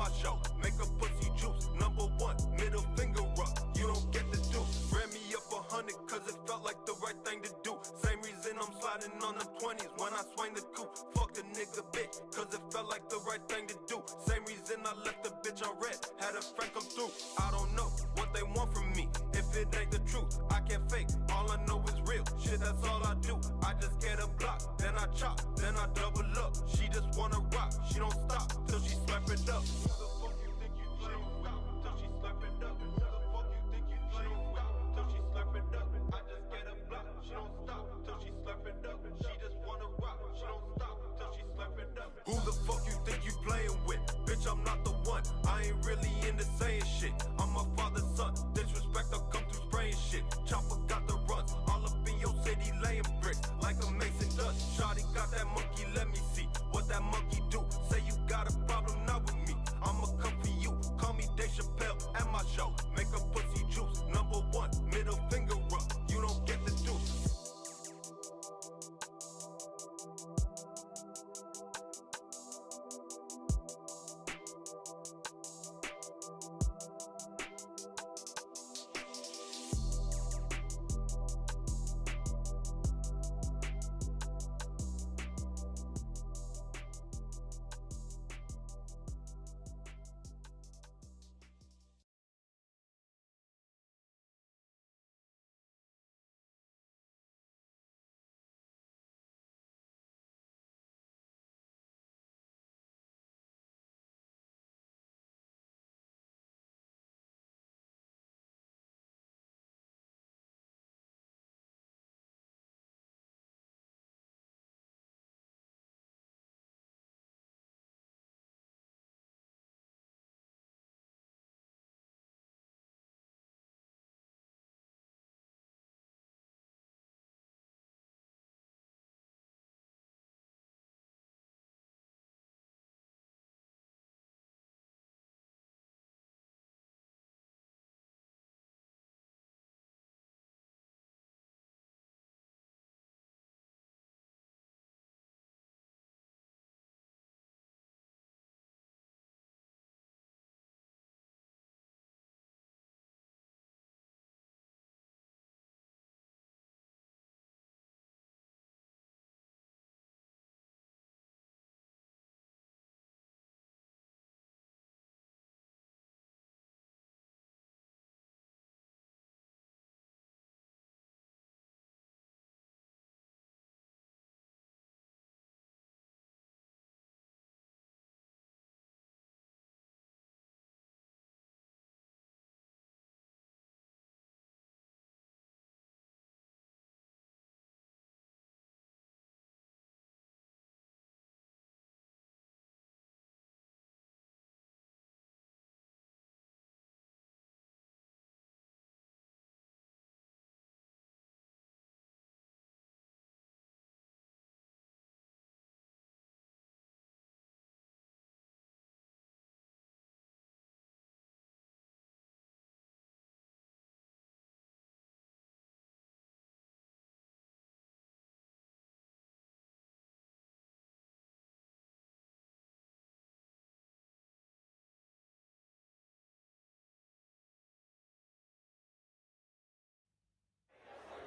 my show. Make a pussy juice. Number one, middle finger up. You don't get the do. Ran me up 100 cause it felt like the right thing to do. Same reason I'm sliding on the 20s when I swing the coupe. Fuck a nigga bitch cause it felt like the right thing to do. Same reason I left the bitch on red. Had a friend come through. I don't know what they want from me. If it ain't the truth, I can't fake. All I know is real. Shit, that's all I do. I just get a block, then I chop, then I double up. She just wanna rock, she don't stop till she slap it up. Who the fuck you think you she don't stop till she slap it up? Who the fuck you think you she don't stop till she slap it up? I just get a block, she don't stop till she slap it up. She just wanna rock, she don't stop till she slap it up. Who the fuck you think you playing with? Bitch, I'm not the one. I ain't really into saying shit. I'm my father's son. Disrespect, I'll come through spraying shit. Chopper got the runs. All up in your city laying bricks like a Mason does. Shawty got that monkey, let me see what that monkey do. Say you got a problem, not with me. I'ma come for you. Call me Dave Chappelle at my show. Make a pussy juice. Number one, middle finger up. You don't get the deuce.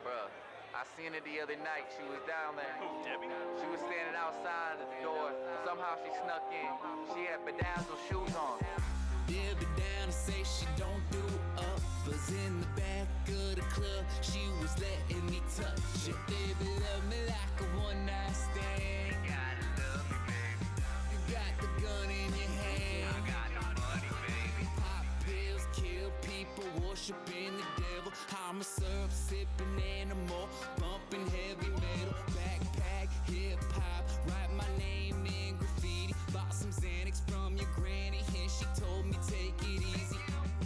Bruh, I seen her the other night. She was down there. Who, Debbie? She was standing outside the door. Somehow she snuck in. She had bedazzled shoes on. Debbie down to say she don't do uppers. In the back of the club, she was letting me touch it. Baby, love me like a one-night stand. You gotta love me, baby. You got the gun in your hand. I got the money, baby. Pop pills, kill people, worshiping the devil. I'm a syrup sipping animal, bumping heavy metal. Backpack, hip hop, write my name in graffiti. Bought some Xanax from your granny and she told me take it easy.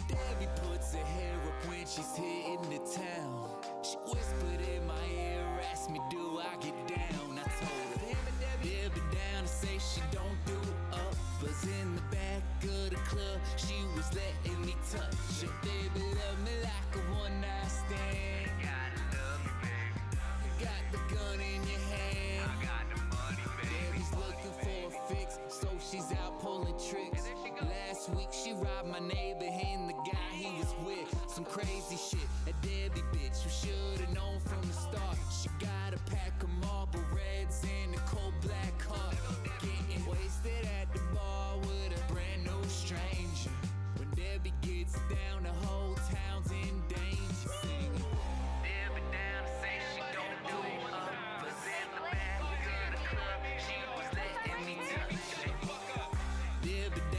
Debbie puts her hair up when she's hitting the town. She whispered in my ear, asked me do I get down. I told her, Debbie down to say she don't do uppers. In the back of the club, she was letting me touch it. Baby, love me like a one-night stand. You gotta love me, baby. You got the gun in your hand. I got the money, baby. Debbie's looking for a fix, so she's out pulling tricks. And there she goes. Last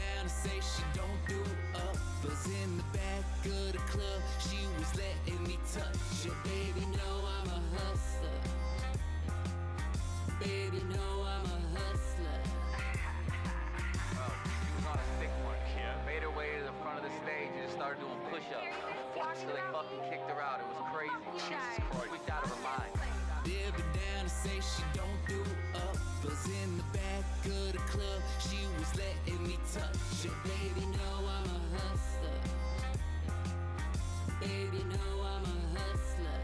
down and say she don't do uppers. In the back of the club, she was letting me touch her. Baby, know I'm a hustler. Baby, know I'm a hustler. Bro, she was on a sick one. Made her way to the front of the stage and started doing push-ups. So they fucking kicked her out. It was crazy. Jesus Christ. Freaked out of her mind. Dip her down and say she don't do uppers. In the back of the club, she was letting me touch her. Baby, know I'm a hustler. Baby, know I'm a hustler.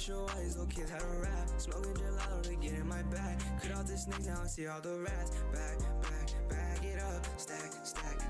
show why these little kids how to rap. Smoking gelato to get in my bag. Cut out the snakes, now I see all the rats. Back it up.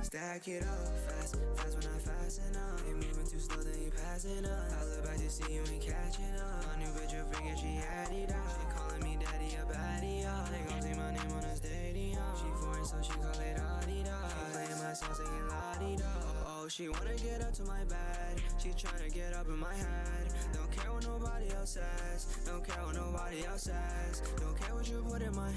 Stack it up. Fast when I fasten up. Ain't moving too slow, then you passing up. I look back to see you ain't catching up. My new bitch a freak and she had it out. She calling me daddy, a baddie, y'all. They gon' see my name on the stadium. She foreign, so she call it Adidas. She playing my song, singing la-di-da. Oh, she wanna get up to my bed. She tryna get up in my head. Don't care what nobody else says. Don't care what nobody else says. Don't care what you put in my.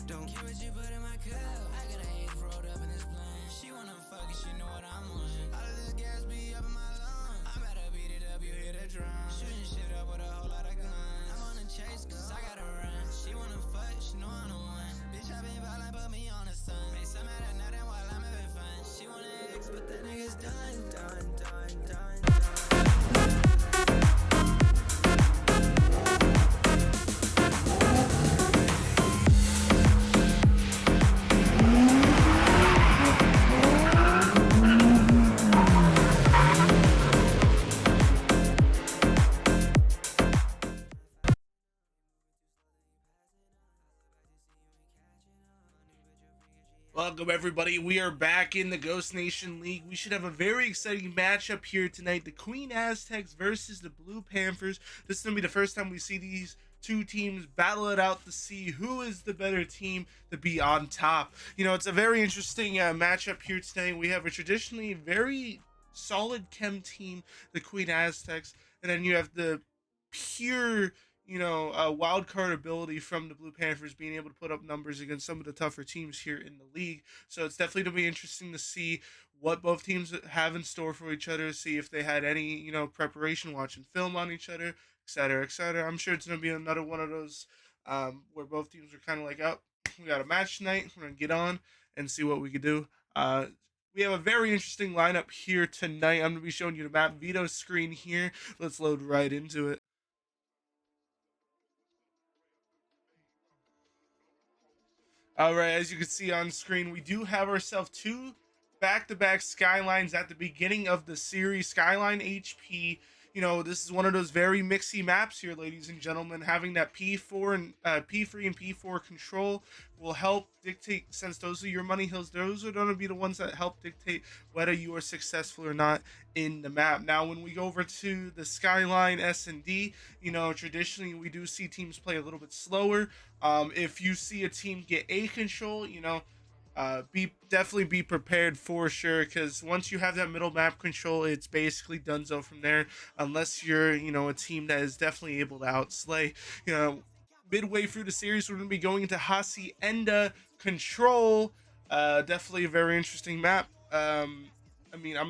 Don't care what you put in my cup. I got an eighth rolled up in this blunt. She wanna fuck and she know what I'm on. All of this gas be up in my lungs. I better beat it up, you hear the drum. Shooting shit up with a whole lot of guns. I'm on a chase cause I gotta run. She wanna fuck, she know I'm the one. Bitch, I been violent, put me on the sun. Make some out of nothing while I'm having fun. She wanna X, but that nigga's done. Welcome, everybody. We are back in the Ghost Nation League. We should have a very exciting matchup here tonight. The Queen Aztecs versus the Blue Panthers. This is going to be the first time we see these two teams battle it out to see who is the better team to be on top. You know, it's a very interesting matchup here tonight. We have a traditionally very solid chem team, the Queen Aztecs, and then you have the pure wild card ability from the Blue Panthers being able to put up numbers against some of the tougher teams here in the league. So it's definitely going to be interesting to see what both teams have in store for each other, see if they had any, preparation, watching film on each other, et cetera, et cetera. I'm sure it's going to be another one of those where both teams are kind of like, oh, we got a match tonight. We're going to get on and see what we could do. We have a very interesting lineup here tonight. I'm going to be showing you the map Vito screen here. Let's load right into it. All right, as you can see on screen, we do have ourselves two back-to-back Skylines at the beginning of the series. Skyline HP, this is one of those very mixy maps here, ladies and gentlemen. Having that P4 and P3 and P4 control will help dictate, since those are your money hills, those are going to be the ones that help dictate whether you are successful or not in the map. Now, when we go over to the Skyline S&D, traditionally we do see teams play a little bit slower. If you see a team get A control, definitely be prepared for sure, because once you have that middle map control, it's basically donezo from there, unless you're a team that is definitely able to outslay. Midway through the series, we're going to be going into Hacienda control. Definitely a very interesting map. I'm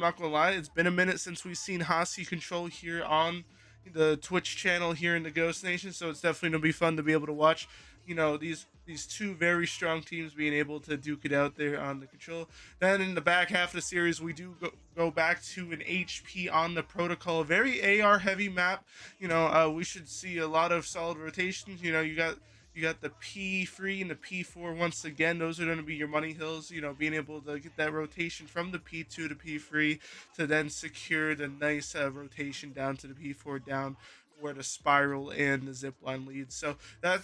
not gonna lie, it's been a minute since we've seen Hasi control here on the Twitch channel here in the Ghost Nation, so it's definitely gonna be fun to be able to watch these two very strong teams being able to duke it out there on the control. Then in the back half of the series, we do go back to an HP on the protocol, a very AR heavy map. We should see a lot of solid rotations. You got the P3 and the P4 once again. Those are going to be your money hills, being able to get that rotation from the P2 to P3 to then secure the nice rotation down to the P4 down where the spiral and the zip line leads. So that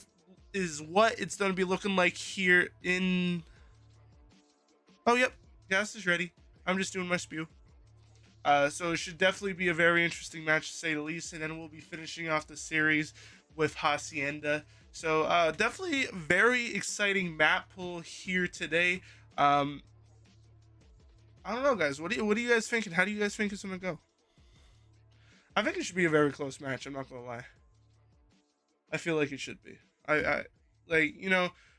is what it's going to be looking like here in... Oh, yep. Gas is ready. I'm just doing my spew. So it should definitely be a very interesting match, to say the least. And then we'll be finishing off the series with Hacienda. So definitely very exciting map pull here today. I don't know, guys. What do you guys think? And how do you guys think it's going to go? I think it should be a very close match. I'm not going to lie. I feel like it should be.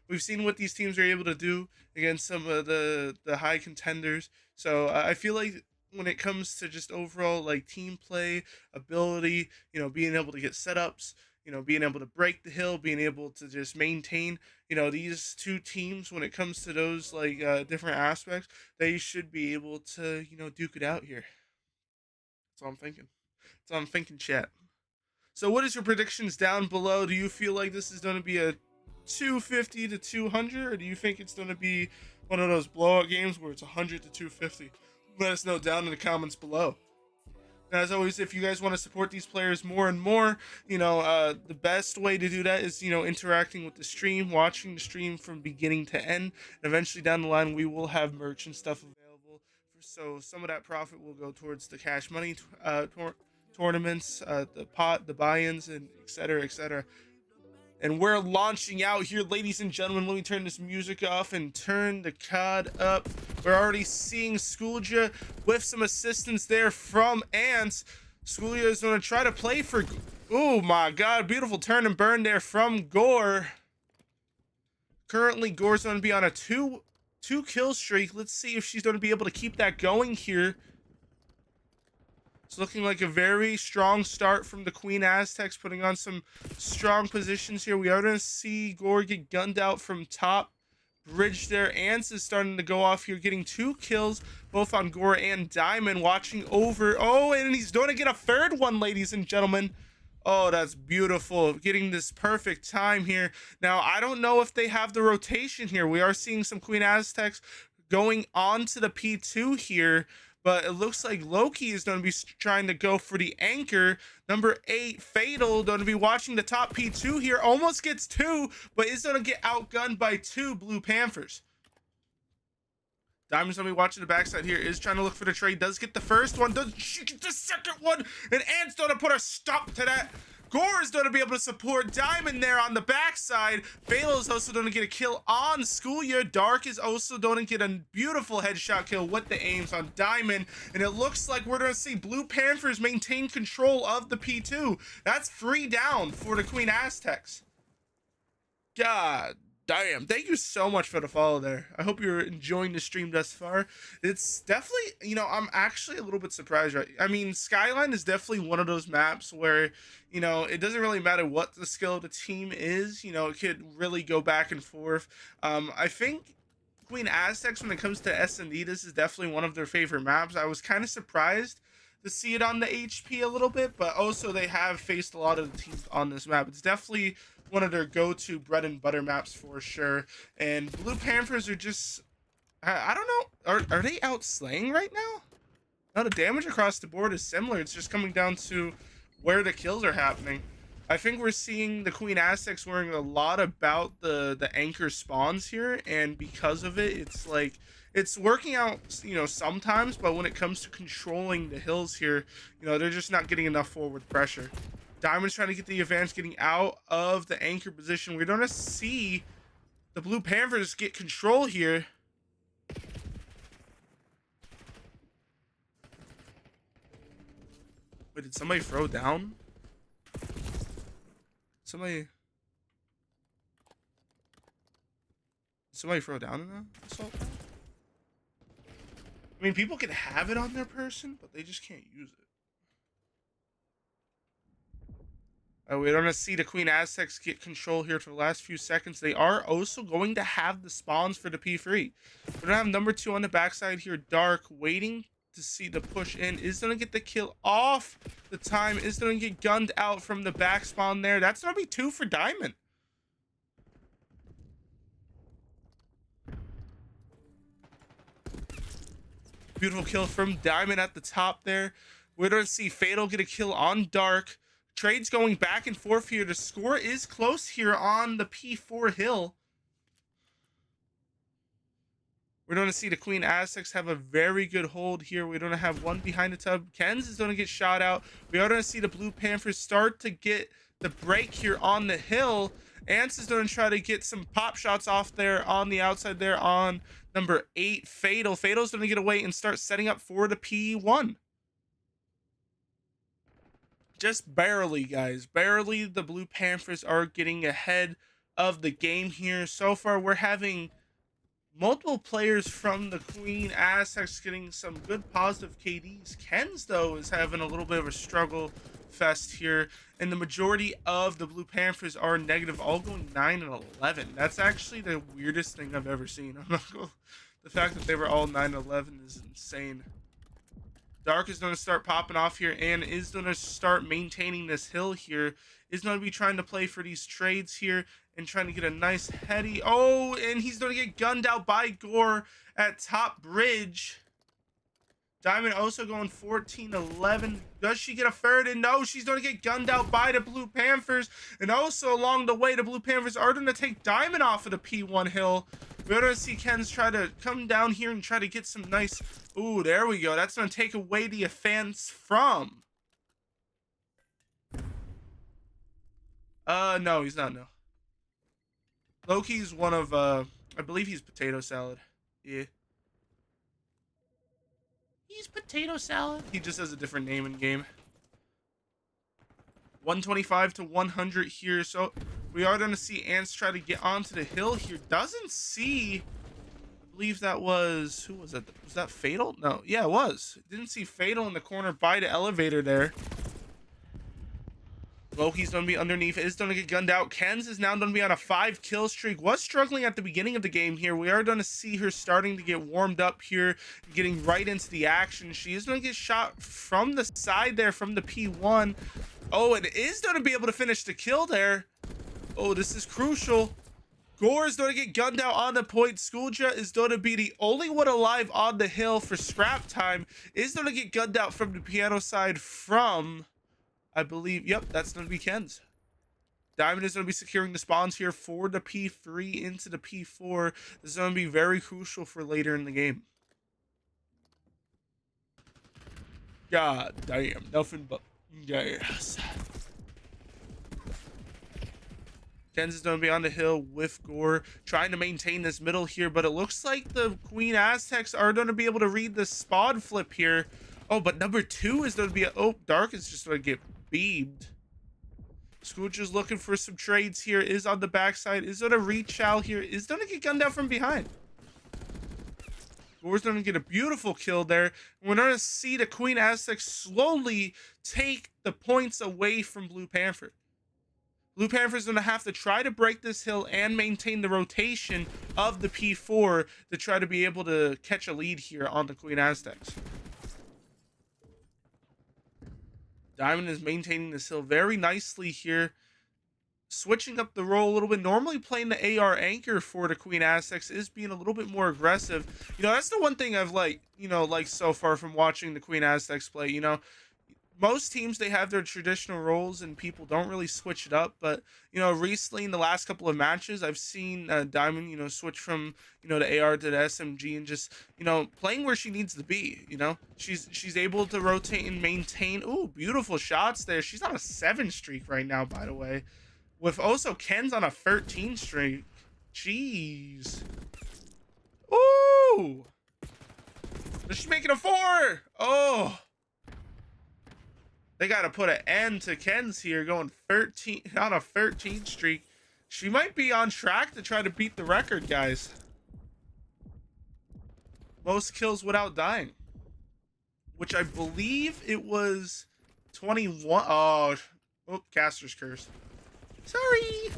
We've seen what these teams are able to do against some of the high contenders. So I feel like when it comes to just overall team play, ability, being able to get setups, being able to break the hill, being able to just maintain, these two teams, when it comes to those different aspects, they should be able to, duke it out here. That's all I'm thinking. That's all I'm thinking, chat. So what is your predictions down below? Do you feel like this is going to be a 250 to 200, or do you think it's going to be one of those blowout games where it's 100 to 250? Let us know down in the comments below. And as always, if you guys want to support these players more and more, the best way to do that is, interacting with the stream, watching the stream from beginning to end. And eventually down the line, we will have merch and stuff available. So some of that profit will go towards the cash money tournaments, the pot, the buy-ins, and et cetera, et cetera. And we're launching out here, ladies and gentlemen. Let me turn this music off and turn the COD up. We're already seeing Schoolja with some assistance there from Ants. Schoolja is going to try to play for... Oh my god, beautiful turn and burn there from Gore. Currently, Gore's going to be on a two kill streak. Let's see if she's going to be able to keep that going here. It's looking like a very strong start from the Queen Aztecs, putting on some strong positions here. We are going to see Gore get gunned out from top bridge there. Ants is starting to go off here, getting 2 kills, both on Gore and Diamond, watching over. Oh, and he's going to get a third one, ladies and gentlemen. Oh, that's beautiful. Getting this perfect time here. Now, I don't know if they have the rotation here. We are seeing some Queen Aztecs going on to the P2 here. But it looks like Loki is going to be trying to go for the anchor. Number 8, Fatal, going to be watching the top P2 here. Almost gets 2, but is going to get outgunned by 2 Blue Panthers. Diamond's going to be watching the backside here. Is trying to look for the trade. Does get the first one. Does she get the second one? And Ant's going to put a stop to that. Gore is going to be able to support Diamond there on the backside. Fatal is also going to get a kill on Schoolja. Dark is also going to get a beautiful headshot kill with the aims on Diamond. And it looks like we're going to see Blue Panthers maintain control of the P2. That's 3 down for the Queen Aztecs. God damn. Thank you so much for the follow there. I hope you're enjoying the stream thus far. It's definitely, I'm actually a little bit surprised, right? I mean, Skyline is definitely one of those maps where, it doesn't really matter what the skill of the team is. It could really go back and forth. I think Queen Aztecs, when it comes to S&D, this is definitely one of their favorite maps. I was kind of surprised to see it on the HP a little bit, but also they have faced a lot of the teams on this map. It's definitely one of their go-to bread and butter maps for sure. And Blue Panthers are just, I don't know, are they outslaying right now? No, the damage across the board is similar. It's just coming down to where the kills are happening. I think we're seeing the Queen Aztecs worrying a lot about the anchor spawns here, and because of it, it's like it's working out, sometimes, but when it comes to controlling the hills here, they're just not getting enough forward pressure. Diamond's trying to get the advantage, getting out of the anchor position. We're going to see the Blue Panthers get control here. Wait, did somebody throw down? Somebody throw down in the assault? I mean, people can have it on their person, but they just can't use it. We're going to see the Queen Aztecs get control here for the last few seconds. They are also going to have the spawns for the P3. We're going to have number 2 on the backside here, Dark, waiting to see the push in. Is going to get the kill off the time. Is going to get gunned out from the back spawn there. That's going to be 2 for Diamond. Beautiful kill from Diamond at the top there. We're going to see Fatal get a kill on Dark. Trades going back and forth here. The score is close here on the P4 hill. We're going to see the Queen Aztecs have a very good hold here. We're going to have one behind the tub. Ken's is going to get shot out. We are going to see the Blue Panthers start to get the break here on the hill. Ants is going to try to get some pop shots off there on the outside there on number 8, Fatal. Fatal's going to get away and start setting up for the P1. Just barely, guys. Barely the Blue Panthers are getting ahead of the game here. So far, we're having multiple players from the Queen Aztecs getting some good positive KDs. Ken's, though, is having a little bit of a struggle fest here. And the majority of the Blue Panthers are negative, all going 9 and 11. That's actually the weirdest thing I've ever seen. The fact that they were all 9 and 11 is insane. Dark is going to start popping off here and is going to start maintaining this hill here. Is going to be trying to play for these trades here and trying to get a nice heady. Oh, and he's going to get gunned out by Gore at top bridge. Diamond also going 14-11. Does she get a third? And no, she's going to get gunned out by the Blue Panthers. And also along the way, the Blue Panthers are going to take Diamond off of the P1 hill. We're going to see Ken's try to come down here and try to get some nice... Ooh, there we go. That's going to take away the offense from... No, he's not, no. Loki's one of, I believe he's Potato Salad. Yeah. He's Potato Salad. He just has a different name in game. 125 to 100 here. So we are going to see Ants try to get onto the hill here. Doesn't see... I believe that was... Who was that? Was that Fatal? No. Yeah, it was. Didn't see Fatal in the corner by the elevator there. Loki's going to be underneath. Is going to get gunned out. Ken's is now going to be on a 5-kill streak. Was struggling at the beginning of the game here. We are going to see her starting to get warmed up here, getting right into the action. She is going to get shot from the side there from the P1. Oh, and is going to be able to finish the kill there. Oh, this is crucial. Gore is going to get gunned out on the point. Skullja is going to be the only one alive on the hill for scrap time. Is going to get gunned out from the piano side from... I believe, yep, that's going to be Ken's. Diamond is going to be securing the spawns here for the P3 into the P4. This is going to be very crucial for later in the game. God damn, nothing but gas. Ken's is going to be on the hill with Gore, trying to maintain this middle here, but it looks like the Queen Aztecs are going to be able to read the spawn flip here. Oh, but number 2 is going to be... Oh, Dark is just going to get beamed. Scooch is looking for some trades here. Is on the backside. Is going to reach out here. Is going to get gunned down from behind. Gore's going to get a beautiful kill there. We're going to see the Queen Aztecs slowly take the points away from Blue Panther. Blue Panther's going to have to try to break this hill and maintain the rotation of the P4 to try to be able to catch a lead here on the Queen Aztecs. Diamond is maintaining this hill very nicely here. Switching up the role a little bit. Normally playing the AR anchor for the Queen Aztecs is being a little bit more aggressive. You know, that's the one thing I've liked so far from watching the Queen Aztecs play. You know, most teams, they have their traditional roles and people don't really switch it up. But, you know, recently in the last couple of matches, I've seen Diamond, you know, switch from, you know, the AR to the SMG and just, you know, playing where she needs to be. You know, she's able to rotate and maintain. Ooh, beautiful shots there. She's on a 7 streak right now, by the way. With also Ken's on a 13 streak. Jeez. Ooh. Is she making a 4? Oh. They got to put an end to Ken's here, going 13 on a 13 streak. She might be on track to try to beat the record, guys. Most kills without dying, which I believe it was 21. Oh, Caster's Curse. Sorry.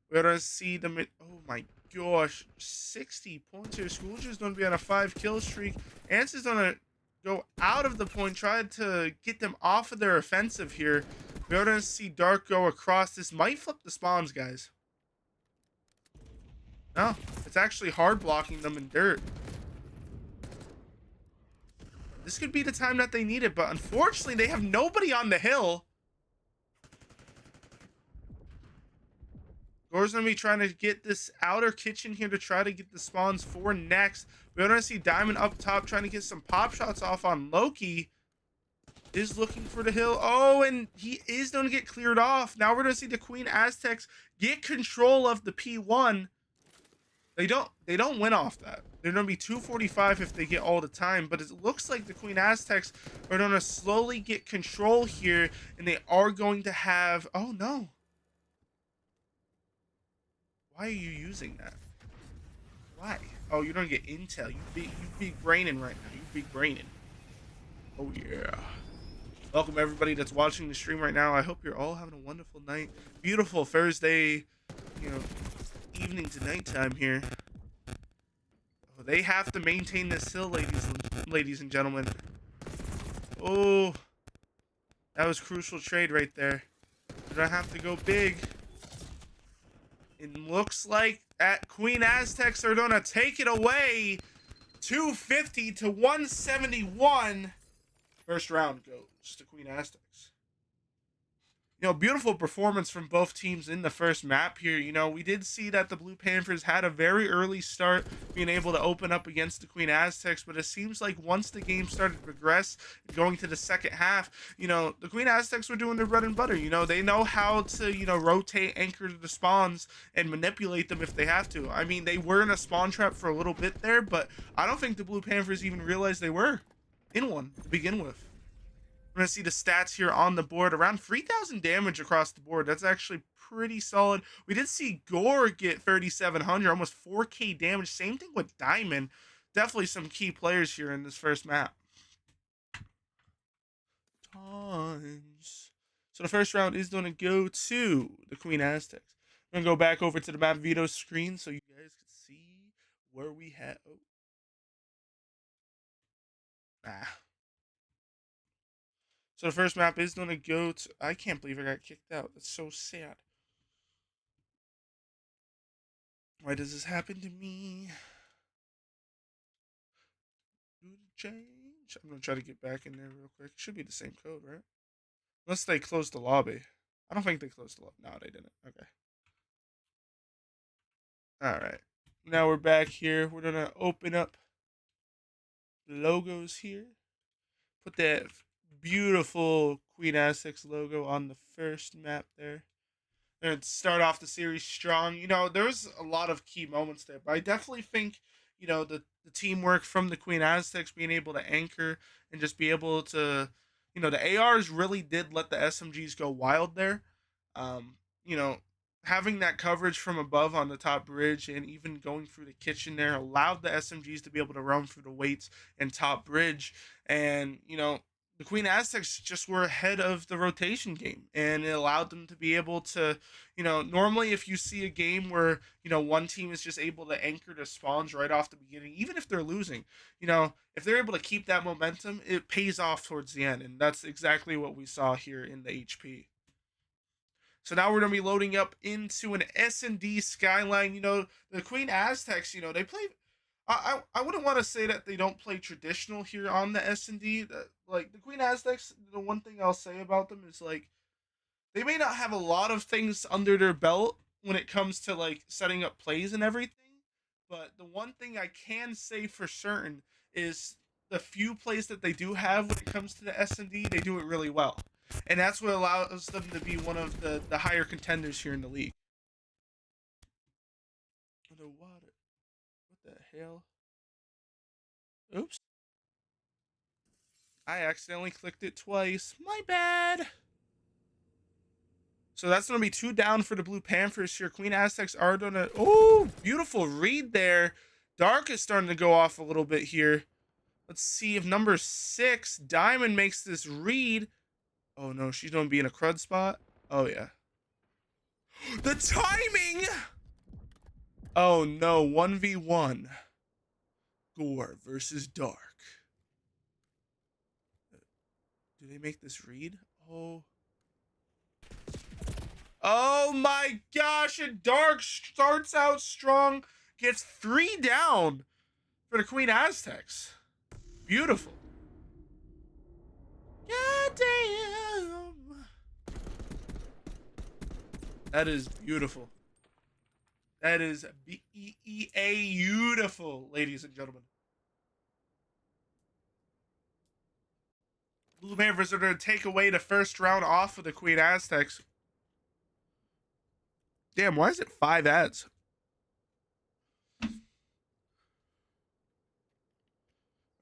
We're gonna see them. Oh my gosh, 60 points here. Schoolger's gonna be on a 5-kill streak. Ants is gonna go out of the point, try to get them off of their offensive here. We're going to see Dark go across. This might flip the spawns, guys. No, it's actually hard blocking them in dirt. This could be the time that they need it, but unfortunately, they have nobody on the hill. Gore's going to be trying to get this outer kitchen here to try to get the spawns for next. We're going to see Diamond up top trying to get some pop shots off on Loki. Is looking for the hill. Oh, and he is going to get cleared off. Now we're going to see the Queen Aztecs get control of the P1. They don't win off that. They're going to be 245 if they get all the time. But it looks like the Queen Aztecs are going to slowly get control here. And they are going to have... Oh, no. Why are you using that? Why? Oh, you're gonna get intel. You big braining right now. You big braining. Oh yeah. Welcome everybody that's watching the stream right now. I hope you're all having a wonderful night. Beautiful Thursday, you know, evening to nighttime here. Oh, they have to maintain this hill, ladies and gentlemen. Oh, that was crucial trade right there. They're gonna have to go big. It looks like Queen Aztecs are going to take it away. 250 to 171. First round goes to Queen Aztecs. Beautiful performance from both teams in the first map here. We did see that the Blue Panthers had a very early start, being able to open up against the Queen Aztecs, but it seems like once the game started to progress, going to the second half, the Queen Aztecs were doing their bread and butter. They know how to, rotate, anchor the spawns, and manipulate them if they have to. I mean, they were in a spawn trap for a little bit there, but I don't think the Blue Panthers even realized they were in one to begin with. We're going to see the stats here on the board. Around 3,000 damage across the board. That's actually pretty solid. We did see Gore get 3,700, almost 4K damage. Same thing with Diamond. Definitely some key players here in this first map. Times. So the first round is going to go to the Queen Aztecs. I'm going to go back over to the map veto screen so you guys can see where we have. So the first map is going to go to... I can't believe I got kicked out. That's so sad. Why does this happen to me? Change. I'm going to try to get back in there real quick. Should be the same code, right? Unless they closed the lobby. I don't think they closed the lobby. No, they didn't. Okay. Alright. Now we're back here. We're going to open up the logos here. Put that beautiful Queen Aztecs logo on the first map there. And start off the series strong. There's a lot of key moments there, but I definitely think, the teamwork from the Queen Aztecs being able to anchor and just be able to, the ARs really did let the SMGs go wild there. Having that coverage from above on the top bridge and even going through the kitchen there allowed the SMGs to be able to roam through the weights and top bridge. And, the Queen Aztecs just were ahead of the rotation game, and it allowed them to be able to, normally if you see a game where, one team is just able to anchor the spawns right off the beginning, even if they're losing, if they're able to keep that momentum, it pays off towards the end. And that's exactly what we saw here in the HP. So now we're going to be loading up into an S&D Skyline. The Queen Aztecs, they play... I wouldn't want to say that they don't play traditional here on the S&D. Like, the Queen Aztecs, the one thing I'll say about them is, like, they may not have a lot of things under their belt when it comes to, like, setting up plays and everything. But the one thing I can say for certain is the few plays that they do have when it comes to the S&D, they do it really well. And that's what allows them to be one of the higher contenders here in the league. What the hell? Oops. I accidentally clicked it twice. My bad. So that's going to be 2 down for the Blue Panthers here. Queen Aztecs are going to... Oh, beautiful read there. Dark is starting to go off a little bit here. Let's see if number 6, Diamond, makes this read. Oh, no, she's going to be in a crud spot. Oh, yeah. The timing! Oh, no, 1v1. Gore versus Dark. Do they make this read? Oh my gosh, and Dark starts out strong, gets 3 down for the Queen Aztecs. Beautiful. God damn. That is beautiful. That is beautiful, ladies and gentlemen. Blue Panthers are going to take away the first round off of the Queen Aztecs. Damn, why is it 5 ads? All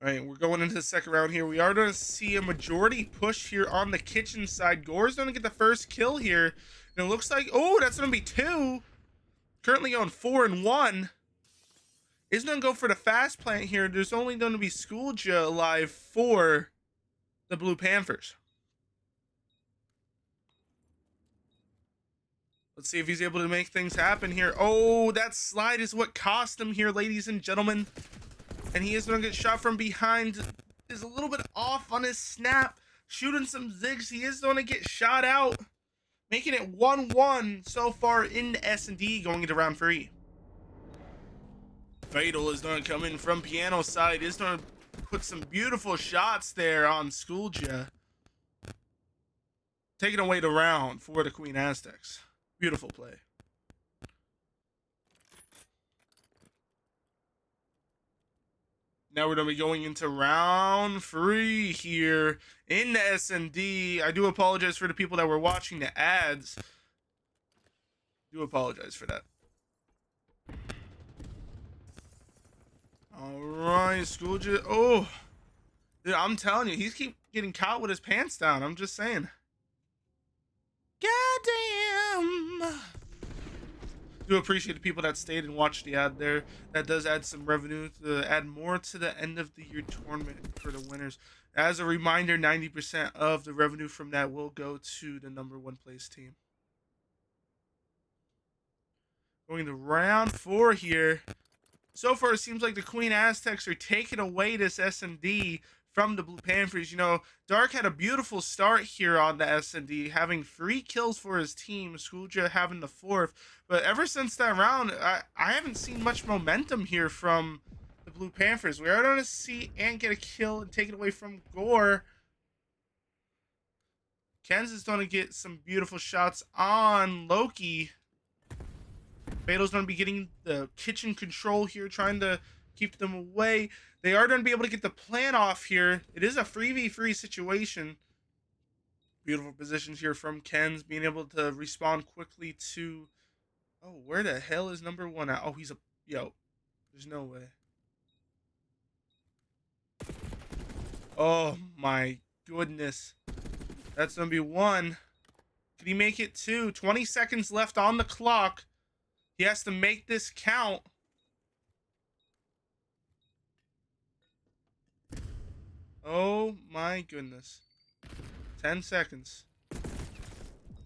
right, we're going into the second round here. We are going to see a majority push here on the kitchen side. Gore's going to get the first kill here. And it looks like, oh, that's going to be 2. Currently on 4 and 1. Is going to go for the fast plant here. There's only going to be Schoolja alive for the Blue Panthers. Let's see if he's able to make things happen here. Oh, that slide is what cost him here, ladies and gentlemen. And he is going to get shot from behind. Is a little bit off on his snap. Shooting some zigs. He is going to get shot out. Making it 1-1 so far in S&D going into round 3. Fatal is going to come in from piano side. Is going to put some beautiful shots there on Schoolja. Taking away the round for the Queen Aztecs. Beautiful play. Now we're going to be going into round 3 here in the S&D. I do apologize for the people that were watching the ads. Do apologize for that. All right, Schoolja. Oh, dude, I'm telling you, he's keep getting caught with his pants down. I'm just saying. Goddamn. Do appreciate the people that stayed and watched the ad there. That does add some revenue to add more to the end of the year tournament for the winners. As a reminder, 90% of the revenue from that will go to the #1 place team. Going to round 4 here. So far, it seems like the Queen Aztecs are taking away this S&D from the Blue Panthers. You know, Dark had a beautiful start here on the S&D, having 3 kills for his team, Schoolja having the 4th. But ever since that round, I haven't seen much momentum here from the Blue Panthers. We are going to see Ant get a kill and take it away from Gore. Ken's is going to get some beautiful shots on Loki. Fatal's going to be getting the kitchen control here, trying to keep them away. They are going to be able to get the plan off here. It is a 3v3 situation. Beautiful positions here from Ken's, being able to respond quickly to... Oh, where the hell is #1 at? Oh, he's a... Yo, there's no way. Oh, my goodness. That's going to be 1. Can he make it 2? 20 seconds left on the clock. He has to make this count. Oh my goodness. 10 seconds.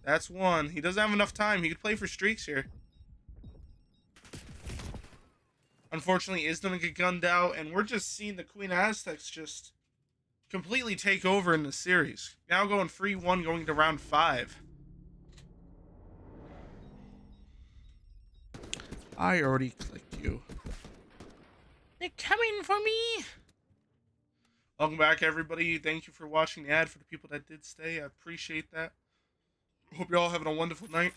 That's 1. He doesn't have enough time. He could play for streaks here. Unfortunately, is going to get gunned out, and we're just seeing the Queen Aztecs just completely take over in the series. Now going 3-1, going to round 5. I already clicked you. They're coming for me. Welcome back, everybody. Thank you for watching the ad. For the people that did stay, I appreciate that. Hope you're all having a wonderful night.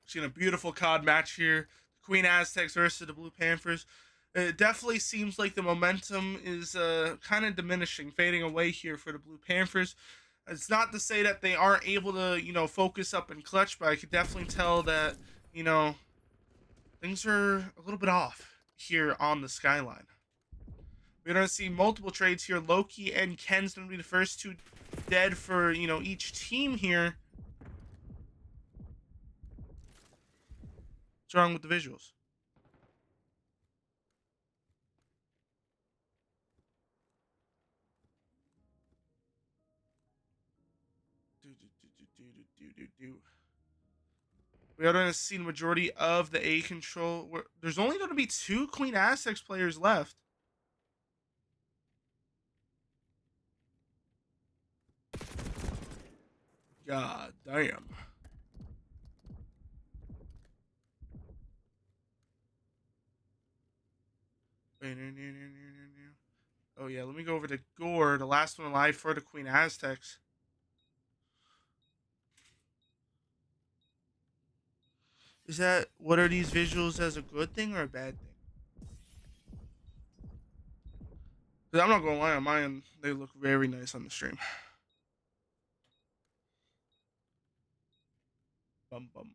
Seeing a beautiful COD match here. Queen Aztecs versus the Blue Panthers. It definitely seems like the momentum is kind of diminishing, fading away here for the Blue Panthers. It's not to say that they aren't able to, you know, focus up and clutch, but I could definitely tell that, you know, things are a little bit off here on the skyline. We're going to see multiple trades here. Loki and Ken's going to be the first 2 dead for, you know, each team here. What's wrong with the visuals? We are going to see the majority of the A control. There's only going to be 2 Queen Aztecs players left. God damn. Oh yeah, let me go over to Gore, the last one alive for the Queen Aztecs. Is that, what are these visuals as a good thing or a bad thing? Because I'm not going to lie, on mine, they look very nice on the stream. Bum bum.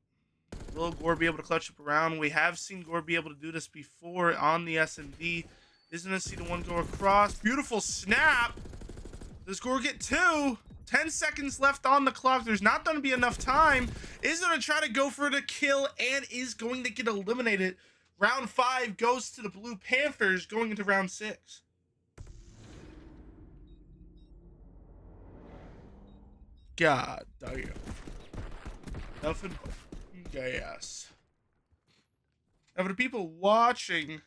Will Gore be able to clutch up around? We have seen Gore be able to do this before on the S&D. Isn't going to see the one go across. Beautiful snap. Does Gore get 2? 10 seconds left on the clock. There's not going to be enough time. Is going to try to go for the kill and is going to get eliminated. Round 5 goes to the Blue Panthers, going into round 6. God damn. Nothing but gas. Now, for the people watching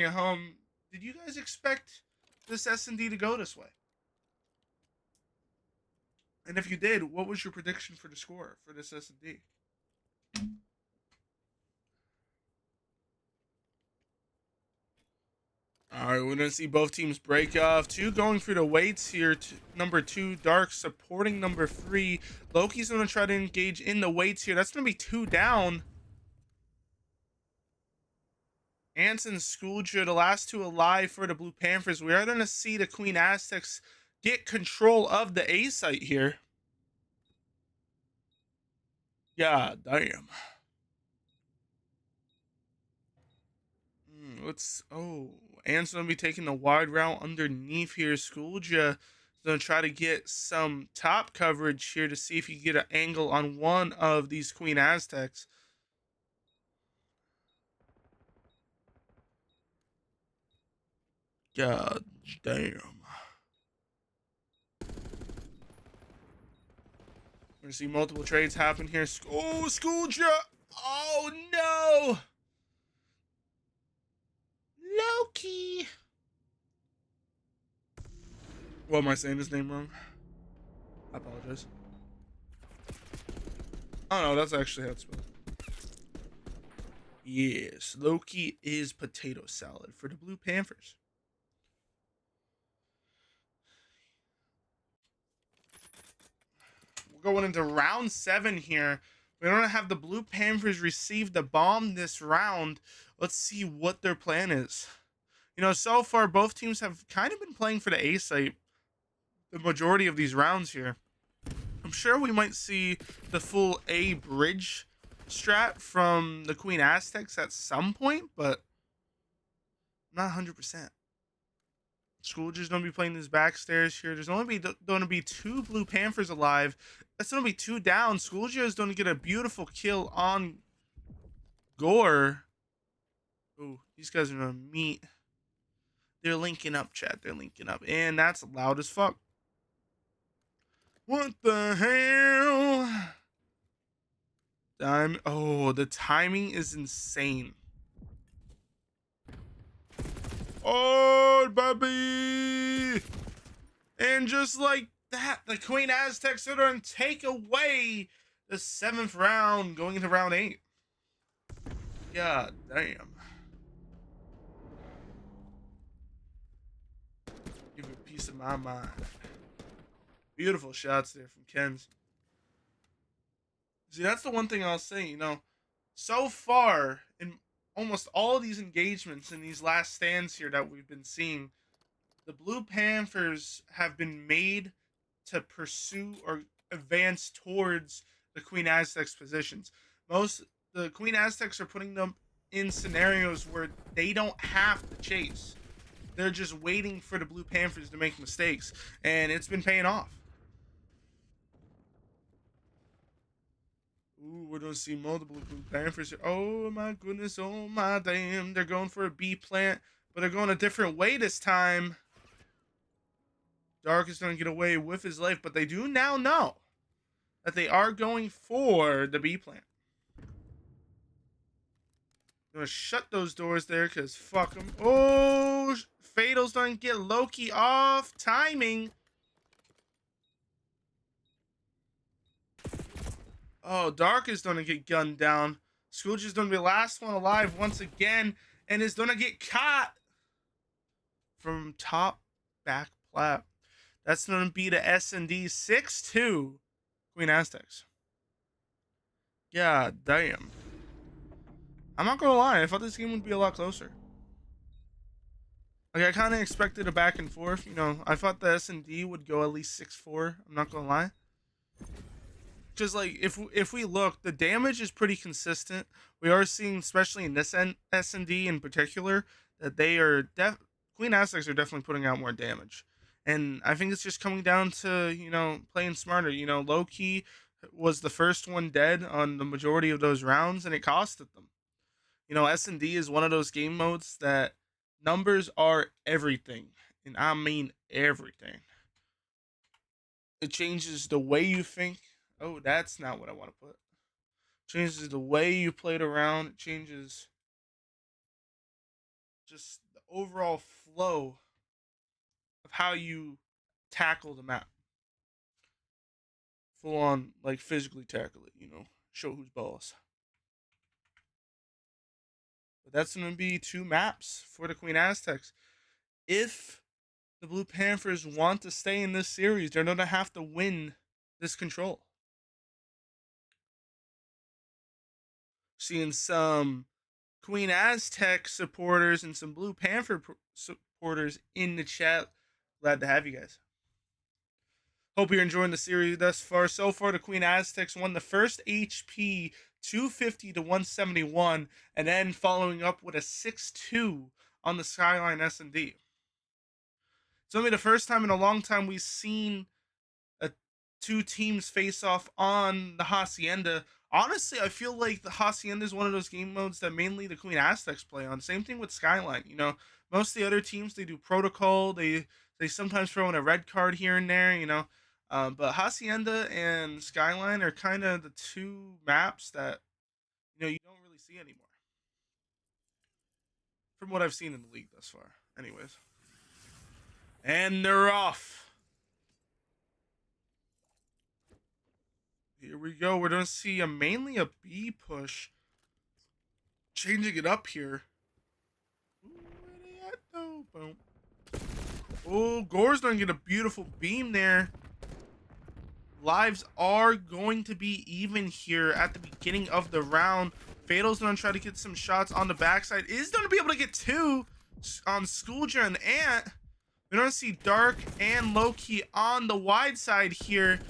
at home, did you guys expect this S&D to go this way? And if you did, what was your prediction for the score for this S&D? All right, we're gonna see both teams break off. Two going for the weights here. Number 2, Dark supporting number 3. Loki's gonna try to engage in the weights here. That's gonna be 2 down. Anson Schoolja, the last 2 alive for the Blue Panthers. We are gonna see the Queen Aztecs get control of the A site here. God damn. Ant's gonna be taking the wide route underneath here. Schoolja is gonna try to get some top coverage here to see if he can get an angle on one of these Queen Aztecs. God damn. We're gonna see multiple trades happen here. Schoolja! Oh no! Loki! What, am I saying his name wrong? I apologize. Oh no, that's actually how it's spelled. Yes, Loki is potato salad for the Blue Panthers. We're going into round 7 here. We don't have the Blue Panthers receive the bomb this round. Let's see what their plan is. You know, so far both teams have kind of been playing for the A site the majority of these rounds here. I'm sure we might see the full A bridge strat from the Queen Aztecs at some point, but not 100%. Schoolja's gonna be playing these backstairs here. There's only going to be 2 Blue Panthers alive. That's gonna be 2 down. Schoolja is gonna get a beautiful kill on Gore. Oh, these guys are gonna meet. They're linking up, chat. They're linking up, and that's loud as fuck. What the hell? Oh, the timing is insane. Oh, baby! And just like that, the Queen Aztecs are going to take away the 7th round, going into round 8. God damn. Give me a piece of my mind. Beautiful shots there from Ken's. See, that's the one thing I'll say, you know, so far in almost all of these engagements in these last stands here that we've been seeing, the Blue Panthers have been made to pursue or advance towards the Queen Aztecs positions. The Queen Aztecs are putting them in scenarios where they don't have to chase. They're just waiting for the Blue Panthers to make mistakes, and it's been paying off. Ooh, we're gonna see multiple Blue Panthers here. Oh my goodness, oh my damn. They're going for a B plant, but they're going a different way this time. Dark is gonna get away with his life, but they do now know that they are going for the B plant. Gonna shut those doors there because fuck them. Oh, Fatal's gonna get Loki off. Timing. Oh, Dark is gonna get gunned down. Scrooge is gonna be the last one alive once again and is gonna get caught from top back plat. That's gonna be the S&D 6-2 Queen Aztecs. Yeah, damn. I'm not gonna lie, I thought this game would be a lot closer. Like, I kind of expected a back and forth. You know, I thought the S&D would go at least 6-4. I'm not gonna lie. Just like if we look, the damage is pretty consistent. We are seeing, especially in this S&D in particular, that they are Queen Aztecs are definitely putting out more damage, and I think it's just coming down to, you know, playing smarter. You know, low key was the first one dead on the majority of those rounds, and it costed them. You know, S&D is one of those game modes that numbers are everything, and I mean everything. It changes the way you think. Oh, that's not what I want to put. Changes the way you played around. It changes just the overall flow of how you tackle the map. Full on, like, physically tackle it, you know. Show who's boss. But that's going to be 2 maps for the Queen Aztecs. if the Blue Panthers want to stay in this series, they're going to have to win this control. Seeing some Queen Aztec supporters and some Blue Panther supporters in the chat. Glad to have you guys. Hope you're enjoying the series thus far. So far, the Queen Aztecs won the first HP 250 to 171, and then following up with a 6-2 on the Skyline S&D. It's only the first time in a long time we've seen two teams face off on the Hacienda. Honestly, I feel like the Hacienda is one of those game modes that mainly the Queen Aztecs play on. Same thing with Skyline. You know, most of the other teams, they do protocol. They sometimes throw in a red card here and there. You know, but Hacienda and Skyline are kind of the two maps that you don't really see anymore, from what I've seen in the league thus far. Anyways, and they're off. Here we go. We're going to see mainly a B push. Changing it up here. Where they at though? Boom. Oh, Gore's going to get a beautiful beam there. Lives are going to be even here at the beginning of the round. Fatal's going to try to get some shots on the backside. Is going to be able to get two on Schoolja and Ant. We're going to see Dark and Loki on the wide side here.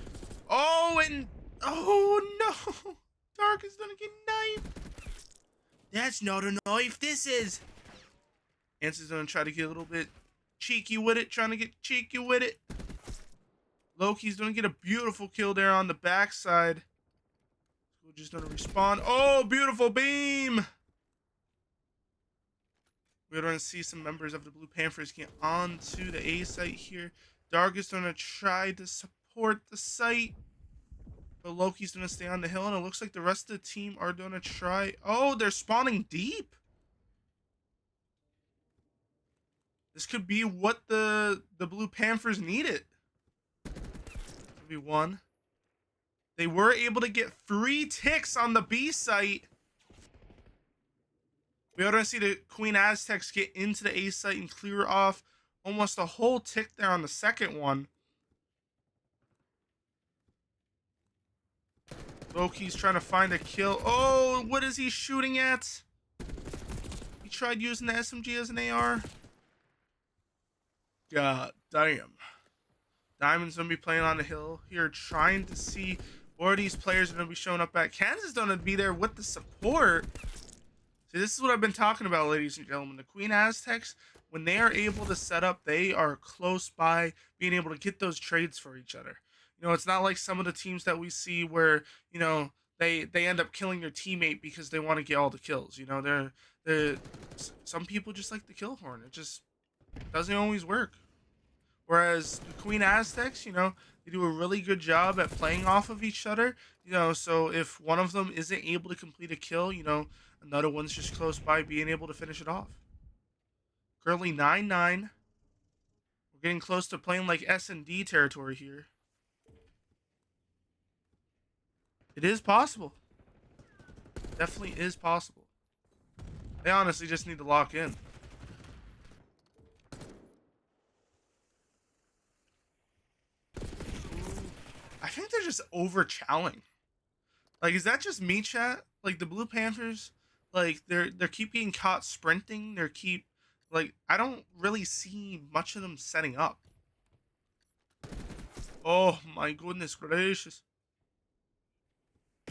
Oh, and... oh, no. Dark is going to get knifed. That's not a knife. This is. Answer's going to try to get a little bit cheeky with it. Trying to get cheeky with it. Loki's going to get a beautiful kill there on the backside. We're just going to respawn. Oh, beautiful beam. We're going to see some members of the Blue Panthers get onto the A site here. Dark is going to try to support the site. But Loki's going to stay on the hill, and it looks like the rest of the team are going to try. Oh, they're spawning deep. This could be what the Blue Panthers needed. Could be one. They were able to get 3 ticks on the B site. We are going to see the Queen Aztecs get into the A site and clear off almost a whole tick there on the second one. Loki's trying to find a kill. Oh, what is he shooting at? He tried using the SMG as an AR. God damn. Diamond's going to be playing on the hill here, trying to see where these players are going to be showing up at. Kansas is going to be there with the support. See, this is what I've been talking about, ladies and gentlemen. The Queen Aztecs, when they are able to set up, they are close by being able to get those trades for each other. You know, it's not like some of the teams that we see where, you know, they end up killing their teammate because they want to get all the kills. You know, some people just like the kill horn. It just doesn't always work. Whereas the Queen Aztecs, you know, they do a really good job at playing off of each other. You know, so if one of them isn't able to complete a kill, you know, another one's just close by being able to finish it off. Currently 9-9. We're getting close to playing like S&D territory here. It is possible. Definitely is possible. They honestly just need to lock in. I think they're just over-chowing. Like, is that just me, chat? Like, the Blue Panthers, like, they're keep getting caught sprinting. Like, I don't really see much of them setting up. Oh, my goodness gracious.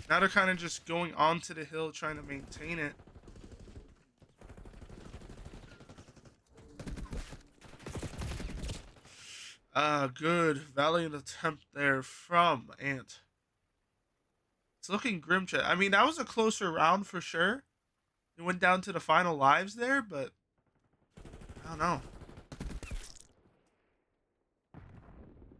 Now they're kind of just going onto the hill, trying to maintain it. Good valiant attempt there from Ant. It's looking grim, chat. I mean, that was a closer round for sure. It went down to the final lives there, but I don't know.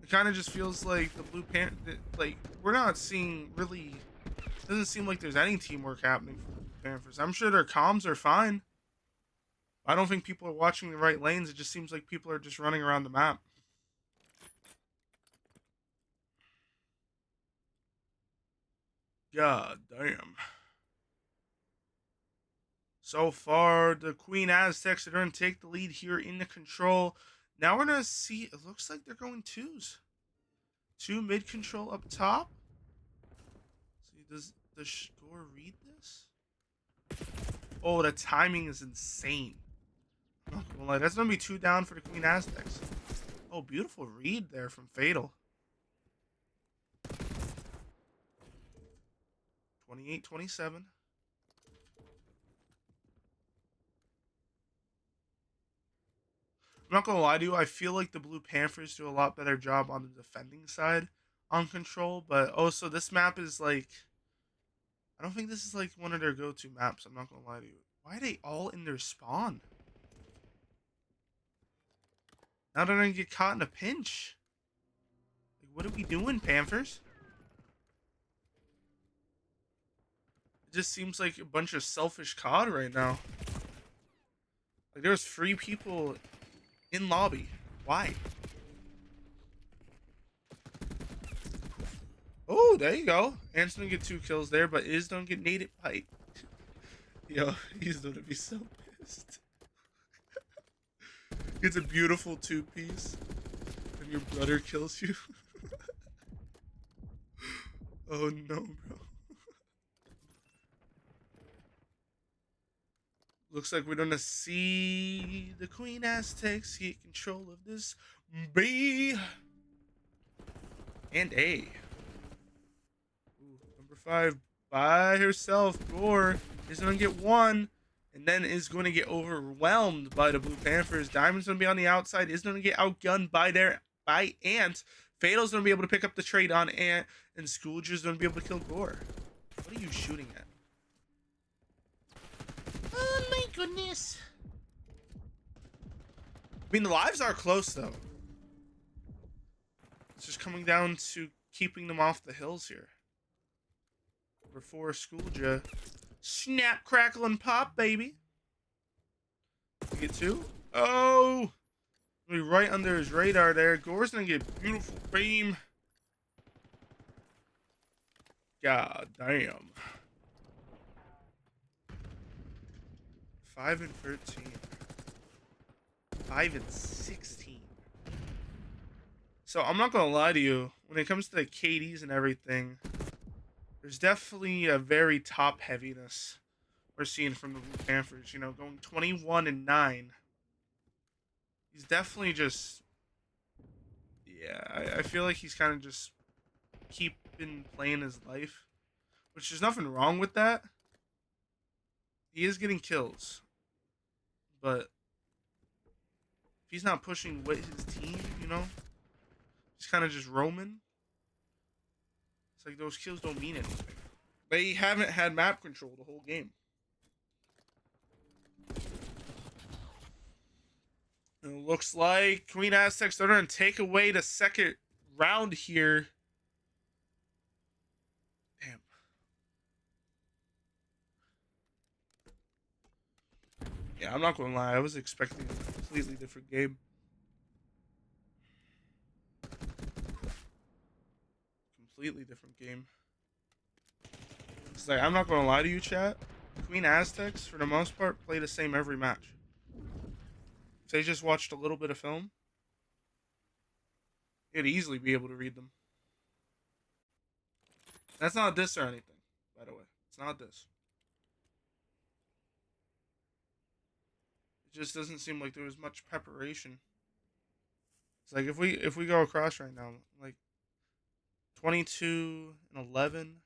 It kind of just feels like the Blue Panther, like, we're not seeing really, it doesn't seem like there's any teamwork happening for the Blue Panthers. I'm sure their comms are fine. I don't think people are watching the right lanes. It just seems like people are just running around the map. God damn. So far, the Queen Aztecs are going to take the lead here in the control. Now we're going to see, it looks like they're going twos. Two mid control up top. See, does the score read this? Oh, the timing is insane. I'm not gonna lie, that's going to be two down for the Queen Aztecs. Oh, beautiful read there from Fatal. 28-27. I'm not gonna lie to you, I feel like the Blue Panthers do a lot better job on the defending side on control, but also this map is like, I don't think this is like one of their go-to maps, I'm not gonna lie to you. Why are they all in their spawn? Now they're gonna get caught in a pinch. Like, what are we doing, Panthers? It just seems like a bunch of selfish COD right now. Like, there's 3 people in lobby. Why? Oh, there you go. Ant's gonna get 2 kills there, but is gonna get naded by. Yo, he's gonna be so pissed. It's a beautiful 2-piece, and your brother kills you. Oh no, bro. Looks like we're gonna see the Queen Aztecs get control of this B and A. Ooh, number 5 by herself. Gore is gonna get 1, and then is going to get overwhelmed by the Blue Panthers. Diamond's gonna be on the outside. Is gonna get outgunned by Ant. Fatal's gonna be able to pick up the trade on Ant, and Schoolger's gonna be able to kill Gore. What are you shooting at? Oh my goodness. I mean, the lives are close, though. It's just coming down to keeping them off the hills here. Number 4, Schoolja. Snap, crackle, and pop, baby. You get 2? Oh! Be right under his radar there. Gore's gonna get beautiful beam. God damn. 5 and 13. 5 and 16. So I'm not gonna lie to you. When it comes to the KDs and everything, there's definitely a very top heaviness we're seeing from the Blue Panthers. You know, going 21 and 9. He's definitely just, yeah. I feel like he's kind of just keeping playing his life, which there's nothing wrong with that. He is getting kills, but if he's not pushing with his team, you know, he's kind of just roaming. It's like those kills don't mean anything. They haven't had map control the whole game. And it looks like Queen Aztecs are going to take away the second round here. Damn. Yeah, I'm not going to lie. I was expecting a completely different game. Completely different game. It's like, I'm not going to lie to you, chat. Queen Aztecs, for the most part, play the same every match. If they just watched a little bit of film, you'd easily be able to read them. That's not this or anything, by the way. It's not this. It just doesn't seem like there was much preparation. It's like if we go across right now, like 22 and 11,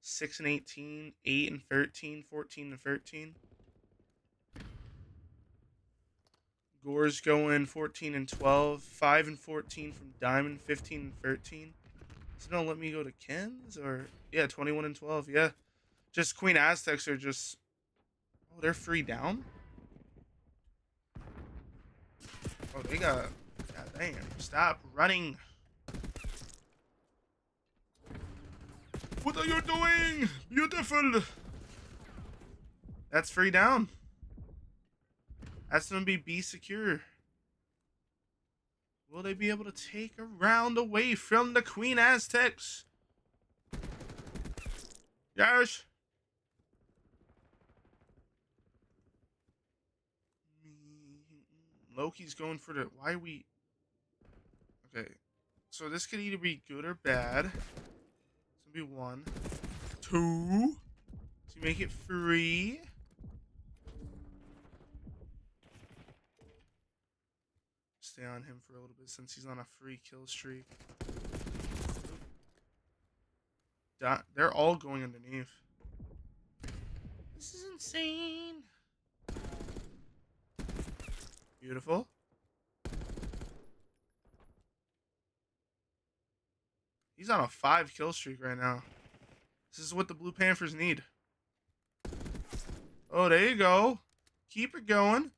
6 and 18, 8 and 13, 14 and 13. Gore's going 14 and 12, 5 and 14 from Diamond, 15 and 13. Is it gonna let me go to Ken's or yeah, 21 and 12? Yeah, just Queen Aztecs are just, oh, they're 3 down. Oh, they got, god damn, stop running. What are you doing? Beautiful. That's 3 down. That's going to be B secure. Will they be able to take a round away from the Queen Aztecs? Yes. Loki's going for the. Why we. Okay. So this could either be good or bad. It's gonna be 1. 2. To make it free. Stay on him for a little bit since he's on a free kill streak. They're all going underneath. This is insane. Beautiful. He's on a 5 kill streak right now. This is what the Blue Panthers need. Oh, there you go. Keep it going.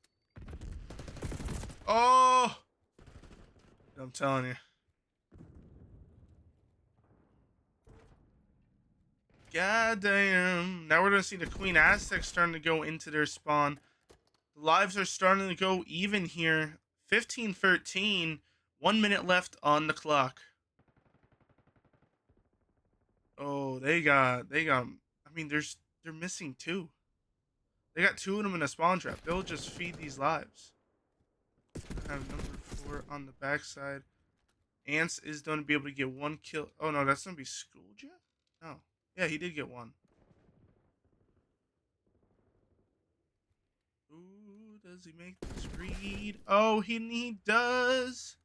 Oh! I'm telling you. God damn. Now we're going to see the Queen Aztecs starting to go into their spawn. The lives are starting to go even here. 15-13. 1 minute left on the clock. Oh, they got. I mean, they're missing 2. They got 2 of them in a spawn trap. They'll just feed these lives. I have number 4 on the backside. Ants is going to be able to get 1 kill. Oh no, that's going to be Schooljet? Oh, yeah, he did get 1. Ooh, does he make this read? Oh, he does.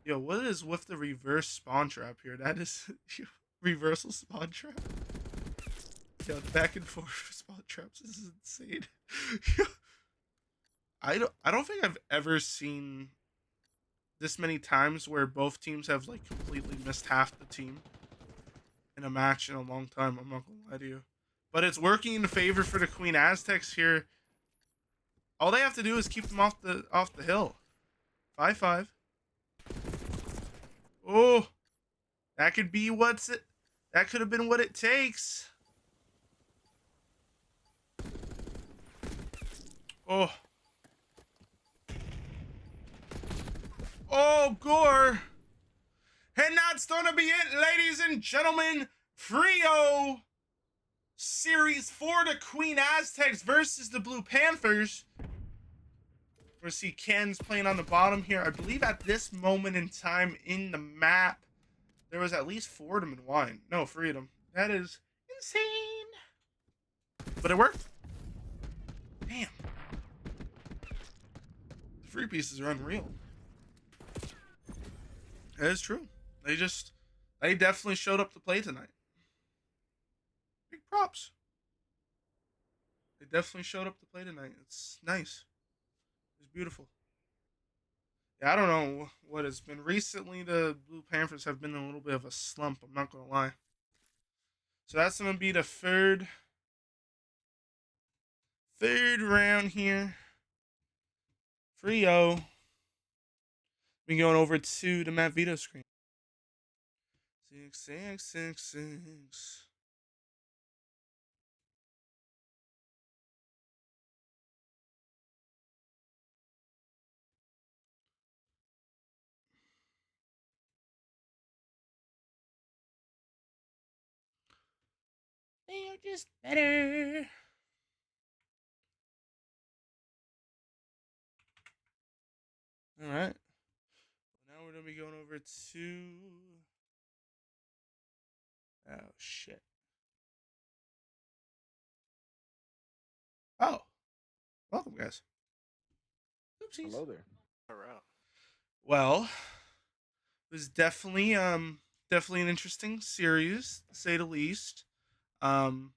Yo, what is with the reverse spawn trap here? That is reversal spawn trap. Yo, the back and forth spawn traps. This is insane. I don't think I've ever seen this many times where both teams have like completely missed half the team in a match in a long time. I'm not gonna lie to you, but it's working in favor for the Queen Aztecs here. All they have to do is keep them off the hill. 5-5. Oh, that could be what's it. That could have been what it takes. Oh. Oh, Gore. And that's going to be it, ladies and gentlemen. Frio Series 4 to Queen Aztecs versus the Blue Panthers. We're going to see Ken's playing on the bottom here. I believe at this moment in time in the map, there was at least 4 of them in wine. No, 3 of them. That is insane. But it worked. Damn. The free pieces are unreal. That is true. They definitely showed up to play tonight. Big props. They definitely showed up to play tonight. It's nice. It's beautiful. Yeah, I don't know what it's been. Recently, the Blue Panthers have been in a little bit of a slump. I'm not going to lie. So that's going to be the third round here. Frio. Been going over to the Matt Vito screen. 6-6-6-6. They are just better. All right. Now we're going to be going over to. Oh, shit. Oh. Welcome, guys. Oopsies. Hello there. Well, it was definitely an interesting series, to say the least. Um,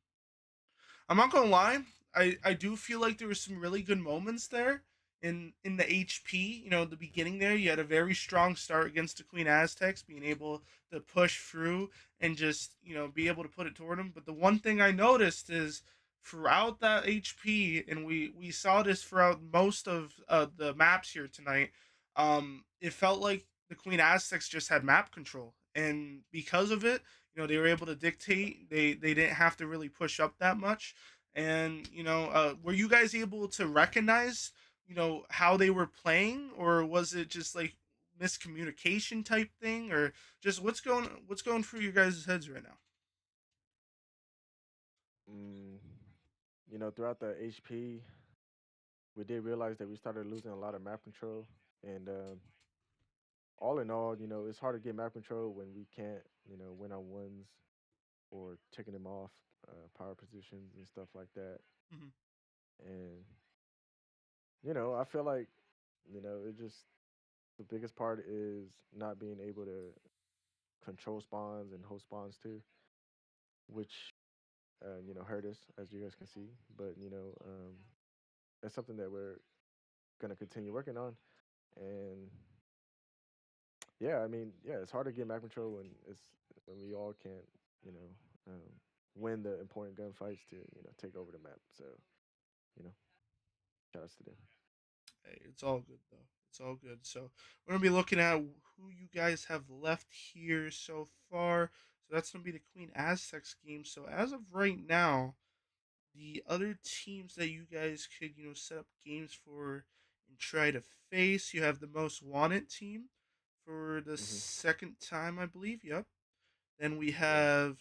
I'm not gonna lie. I do feel like there were some really good moments there in the HP. You know, the beginning there, you had a very strong start against the Queen Aztecs, being able to push through and just be able to put it toward them. But the one thing I noticed is throughout that HP, and we saw this throughout most of the maps here tonight. It felt like the Queen Aztecs just had map control, and because of it, they were able to dictate. They didn't have to really push up that much. And were you guys able to recognize how they were playing, or was it just like miscommunication type thing, or just what's going through your guys' heads right now? Throughout the HP, we did realize that we started losing a lot of map control, and all in all, it's hard to get map control when we can't, win on ones or taking them off power positions and stuff like that. Mhm. And I feel like it just the biggest part is not being able to control spawns and host spawns too, which hurt us as you guys can see. But that's something that we're gonna continue working on. And yeah, I mean, yeah, it's hard to get map control when we all can't, you know, win the important gunfights to take over the map. So you know, shout outs to them. Hey, it's all good though. It's all good. So we're gonna be looking at who you guys have left here so far. So that's gonna be the Queen Aztecs game. So as of right now, the other teams that you guys could set up games for and try to face, you have the Most Wanted team for the Hmm. second time, I believe. Yep. Then we Yeah, have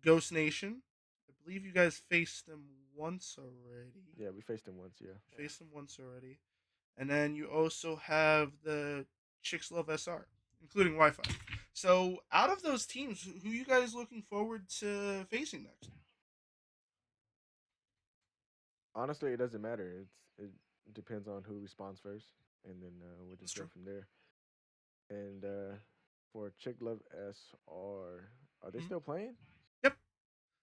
Ghost Nation. I believe you guys faced them once already. yeah, we faced them once. Yeah. Faced them once already. And then you also have the Chicks Love SR, including Wi Fi. So, out of those teams, who you guys looking forward to facing next? Honestly, it doesn't matter. It depends on who responds first, and then we'll That's just go true. from there. And for Chick Love SR, are they Mhm. still playing? Yep,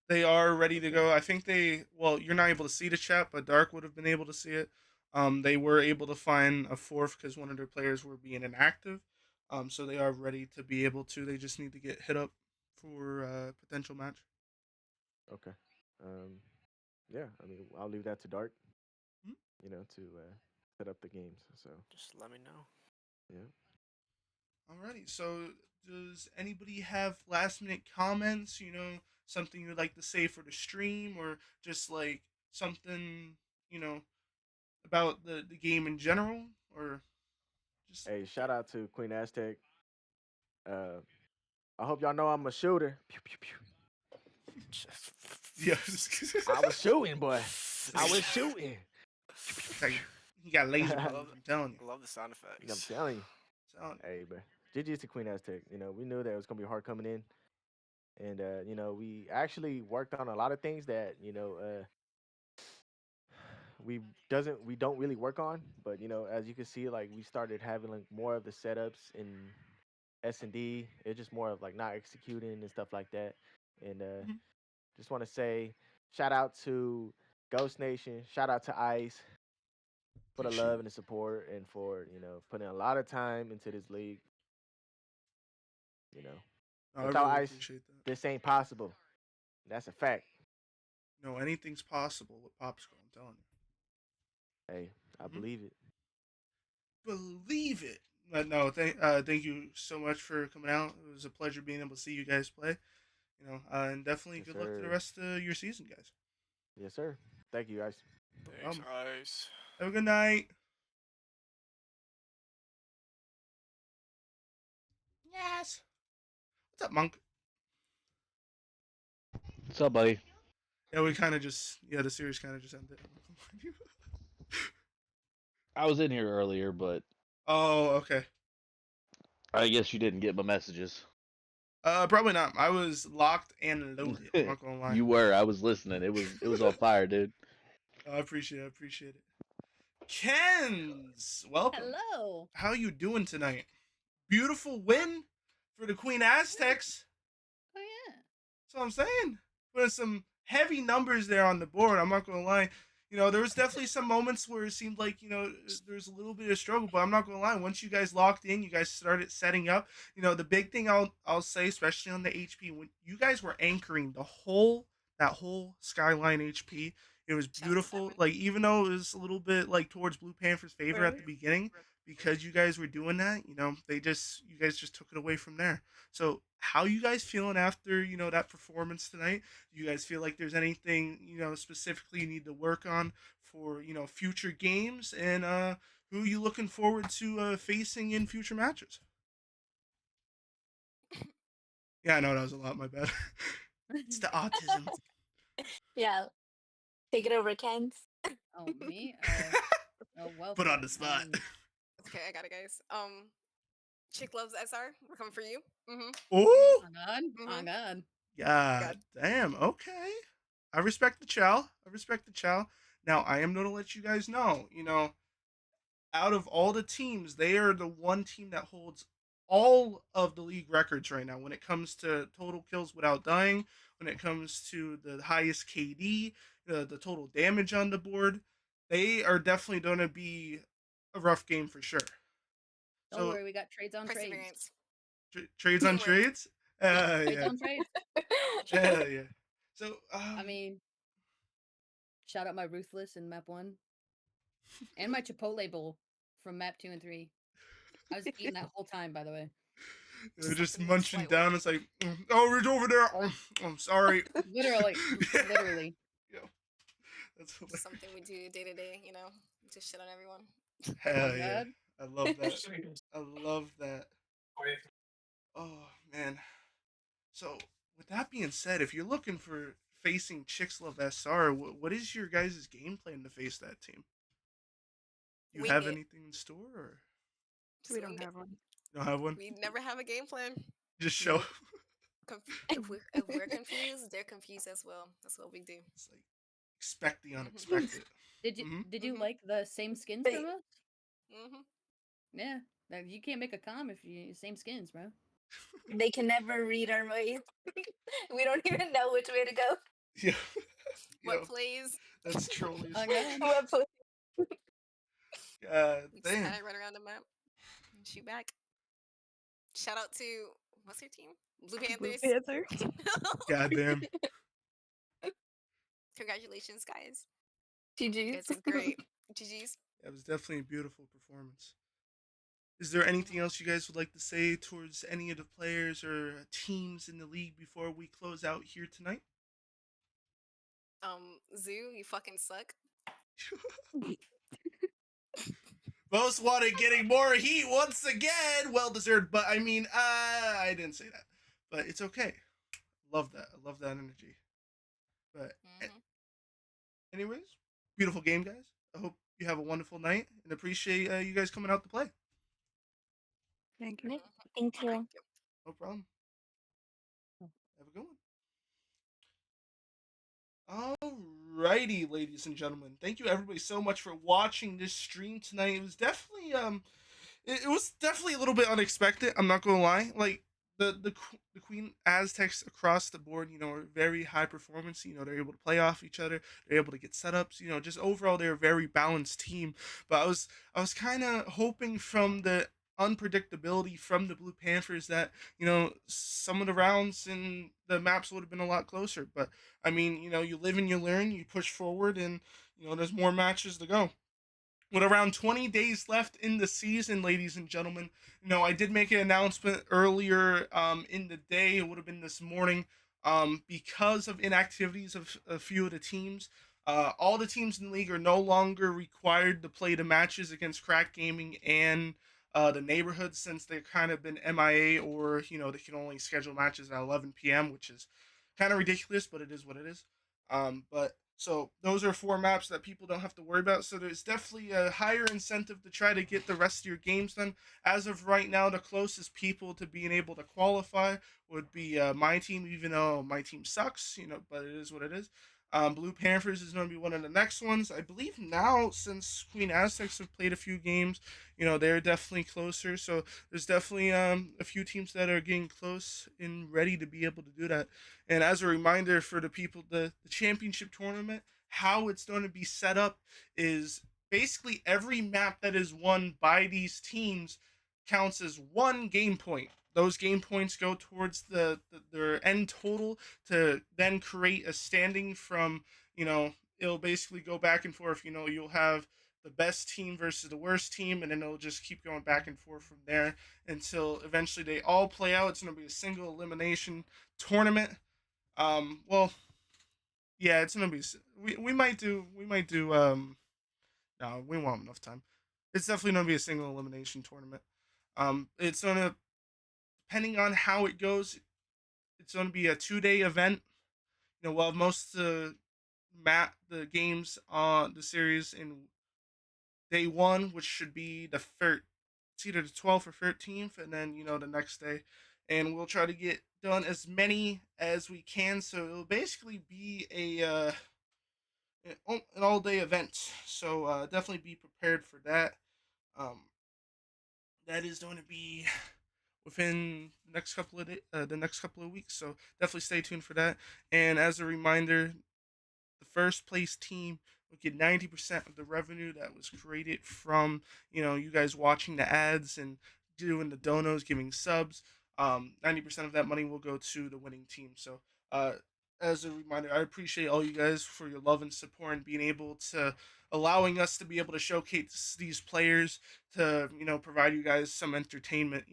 they are ready to Okay. go. I think well, you're not able to see the chat, but Dark would have been able to see it. They were able to find a fourth because one of their players were being inactive. So they are ready to be able to. They just need to get hit up for a potential match. Okay. Um, yeah, I mean, I'll leave that to Dark, Mhm. to set up the games. So, Just let me know. yeah. Alrighty. So, does anybody have last minute comments? Something you'd like to say for the stream, or just like something you know about the game in general, or just Hey, shout out to Queen Aztec. Uh, I hope y'all know I'm a shooter. Pew, pew, pew. yeah. I was shooting, boy. I This was shooting. Pew, pew, it's pew, like he got laser I pew. love pointers. I'm telling you. I love the sound I'm effects. telling you. Telling you. Hey, but GG's to Queen Aztec. We knew that it was gonna be hard coming in, and we actually worked on a lot of things that we don't really work on. But as you can see, like we started having like more of the setups in S&D. It's just more of like not executing and stuff like that. And Mhm. just want to say shout out to Ghost Nation, shout out to Ice for the Appreciate love it. and the support and for putting a lot of time into this league. You know, No, I without really Ice, appreciate that. this ain't possible. That's a fact. Anything's possible with Popsicle. I'm telling Hey, I you. believe it. Believe it. But no, thank you so much for coming out. It was a pleasure being able to see you guys play. And definitely Yes, good luck to the sir. rest of your season, guys. Yes, sir. Thank you, guys. No Thanks, problem. Ice. Have a good night. Yes. What's up, Monk? What's up, buddy? Yeah, we kind of just the series kind of just ended. I was in here earlier, but Oh, okay. I guess you didn't get my messages. Probably not. I was locked and loaded. I'm not gonna lie. You were. I was listening. It was on fire, dude. I appreciate it. I appreciate it. Kens, welcome. Hello. How you doing tonight? Beautiful win for the Queen Aztecs. Oh yeah. That's what I'm saying. Putting some heavy numbers there on the board. I'm not gonna lie. There was definitely some moments where it seemed like there was a little bit of struggle, but I'm not gonna lie. Once you guys locked in, you guys started setting up. The big thing I'll say, especially on the HP, when you guys were anchoring that whole skyline HP, it was beautiful. Like even though it was a little bit like towards Blue Panther's favor at the beginning, because you guys were doing that, you guys just took it away from there. So how you guys feeling after that performance tonight? Do you guys feel like there's anything specifically you need to work on for future games? And who are you looking forward to facing in future matches? Yeah, I know that was a lot. My bad. It's the autism. Yeah. Take it over, Kens. Oh, me? Oh, well Put on put. the spot. Okay, I got it, guys. Chick loves SR. We're coming for you. Mm-hmm. Oh, Oh, God. Oh, Mm-hmm. God. God damn. Okay. I respect the chow. I respect the chow. Now, I am going to let you guys know, out of all the teams, they are the one team that holds all of the league records right now when it comes to total kills without dying, when it comes to the highest KD, the total damage on the board. They are definitely going to be a rough game for sure. Don't So, worry, we got trades on trades. Perseverance. trades on Teamwork. trades? Trades Yeah. on trades. Yeah. So, I mean, shout out my Ruthless in map 1 and my Chipotle bowl from map 2 and 3. I was eating that whole time, by the way. they're just Something we just munching lightweight. down. It's like, oh, it's over there. Oh, I'm sorry. Literally. Yeah. Literally. Yeah. That's hilarious. Just something we do day to day, just shit on everyone. Oh, Hell yeah. God. I love that. I love that. Oh, man. So, with that being said, if you're looking for facing Chicks Love SR, what is your guys' game plan to face that team? You Wing have it. anything in store, or Just We don't wing it. have one. you don't have one? We never have a game plan. Just show. Nope. If we're confused, they're confused as well. That's what we do. It's like expect the Mhm. unexpected. Did you Mhm. did you Mhm. like the same skins Wait. from us? Mm-hmm. Yeah. Like, you can't make a com if you same skins, bro. They can never read our ways. We don't even know which way to go. Yeah. What Yo, plays? that's trollish. Oh, God. What pla- God We just damn. kind of run around the map and shoot back. Shout out to what's your team? Blue Blue Panthers. Panther. God damn. Congratulations, guys. GG's. You guys did great. GG's. That was definitely a beautiful performance. Is there anything else you guys would like to say towards any of the players or teams in the league before we close out here tonight? Zoo, you fucking suck. Most wanted getting more heat once again. Well deserved, but I mean, I didn't say that. But it's okay. Love that. I love that energy. But Mm-hmm. anyways, beautiful game, guys. I hope you have a wonderful night and appreciate you guys coming out to play. Thank you. Mm-hmm. Thank you. Thank you. No problem. Have a good one. Alrighty, ladies and gentlemen. Thank you everybody so much for watching this stream tonight. It was definitely it was definitely a little bit unexpected. I'm not gonna lie. Like the Queen Aztecs across the board, are very high performance. They're able to play off each other. They're able to get setups. Just overall they're a very balanced team. But I was kind of hoping from the unpredictability from the Blue Panthers that some of the rounds and the maps would have been a lot closer. But I mean, you live and you learn. You push forward, and there's more matches to go. With around 20 days left in the season, ladies and gentlemen, I did make an announcement earlier in the day. It would have been this morning. Because of inactivities of a few of the teams, all the teams in the league are no longer required to play the matches against Crack Gaming and the neighborhood, since they've kind of been MIA, or they can only schedule matches at 11 p.m., which is kind of ridiculous, but it is what it is. But so those are four maps that people don't have to worry about. So there's definitely a higher incentive to try to get the rest of your games done. As of right now, the closest people to being able to qualify would be my team, even though my team sucks, but it is what it is. Blue Panthers is going to be one of the next ones. I believe now, since Queen Aztecs have played a few games, they're definitely closer. So there's definitely a few teams that are getting close and ready to be able to do that. And as a reminder for the people, the championship tournament, how it's going to be set up is basically every map that is won by these teams counts as one game point. Those game points go towards their end total to then create a standing from, it'll basically go back and forth. You'll have the best team versus the worst team, and then it'll just keep going back and forth from there until eventually they all play out. It's going to be a single elimination tournament. Well, yeah, it's gonna be. We might do. No, we won't have enough time. It's definitely gonna be a single elimination tournament. It's gonna, depending on how it goes, it's gonna be a 2-day event. We'll have the games on the series in day one, which should be it's either the 12th or 13th, and then the next day, and we'll try to get done as many as we can. So it'll basically be an all day event. So definitely be prepared for that. Um, that is going to be within the next couple of weeks. So definitely stay tuned for that. And as a reminder, the first place team would get 90% of the revenue that was created from you guys watching the ads and doing the donos, giving subs. 90% of that money will go to the winning team. So uh, as a reminder, I appreciate all you guys for your love and support and being able to allowing us to be able to showcase these players to provide you guys some entertainment.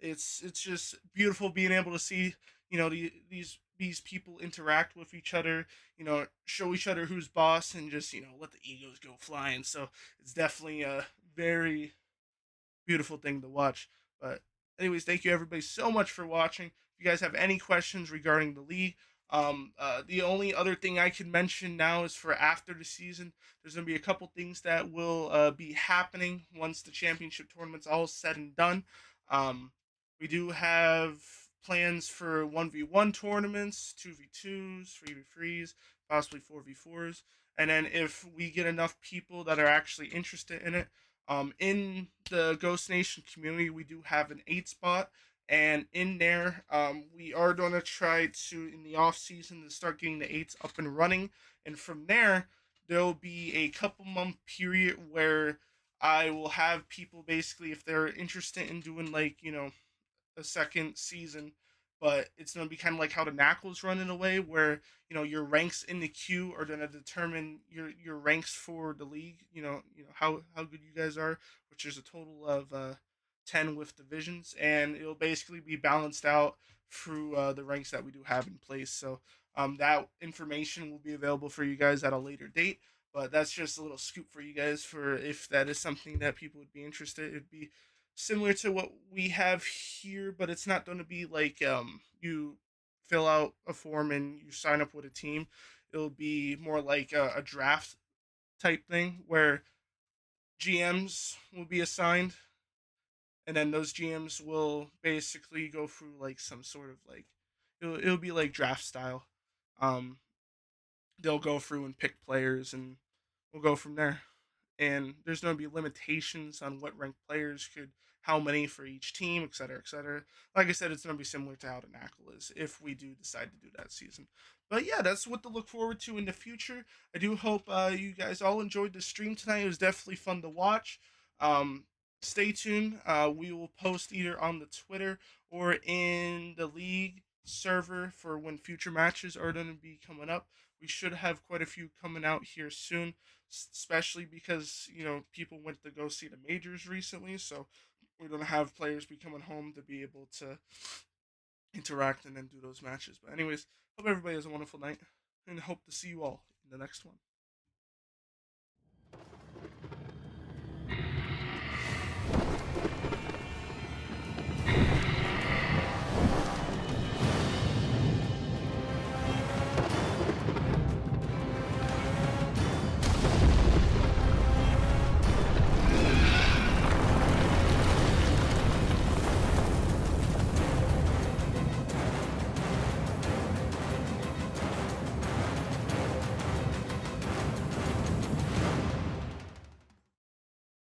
It's just beautiful being able to see these people interact with each other, show each other who's boss, and just let the egos go flying. So it's definitely a very beautiful thing to watch. But anyways, thank you everybody so much for watching. If you guys have any questions regarding the league, the only other thing I can mention now is for after the season, there's gonna be a couple things that will be happening once the championship tournament's all said and done. Um, we do have plans for 1v1 tournaments, 2v2s, 3v3s, possibly 4v4s. And then if we get enough people that are actually interested in it, in the Ghost Nation community, we do have an 8 spot, and in there, we are going to try to in the off season to start getting the eights up and running, and from there, there'll be a couple month period where I will have people basically if they're interested in doing like a second season, but it's gonna be kind of like how the Knuckles run in a way where your ranks in the queue are gonna determine your ranks for the league. How good you guys are, which is a total of 10 with divisions, and it'll basically be balanced out through the ranks that we do have in place. So that information will be available for you guys at a later date. But that's just a little scoop for you guys for if that is something that people would be interested. It'd be similar to what we have here, but it's not going to be like you fill out a form and you sign up with a team. It'll be more like a draft type thing where GMs will be assigned, and then those GMs will basically go through like some sort of like it'll be like draft style. Um, they'll go through and pick players, and we'll go from there. And there's going to be limitations on what ranked players could, how many for each team, et cetera, et cetera. Like I said, it's going to be similar to how the Knackle is if we do decide to do that season. But yeah, that's what to look forward to in the future. I do hope you guys all enjoyed the stream tonight. It was definitely fun to watch. Um, Stay tuned. We will post either on the Twitter or in the league server for when future matches are going to be coming up. We should have quite a few coming out here soon, especially because people went to go see the majors recently, so we're gonna have players be coming home to be able to interact and then do those matches. But anyways, hope everybody has a wonderful night, and hope to see you all in the next one.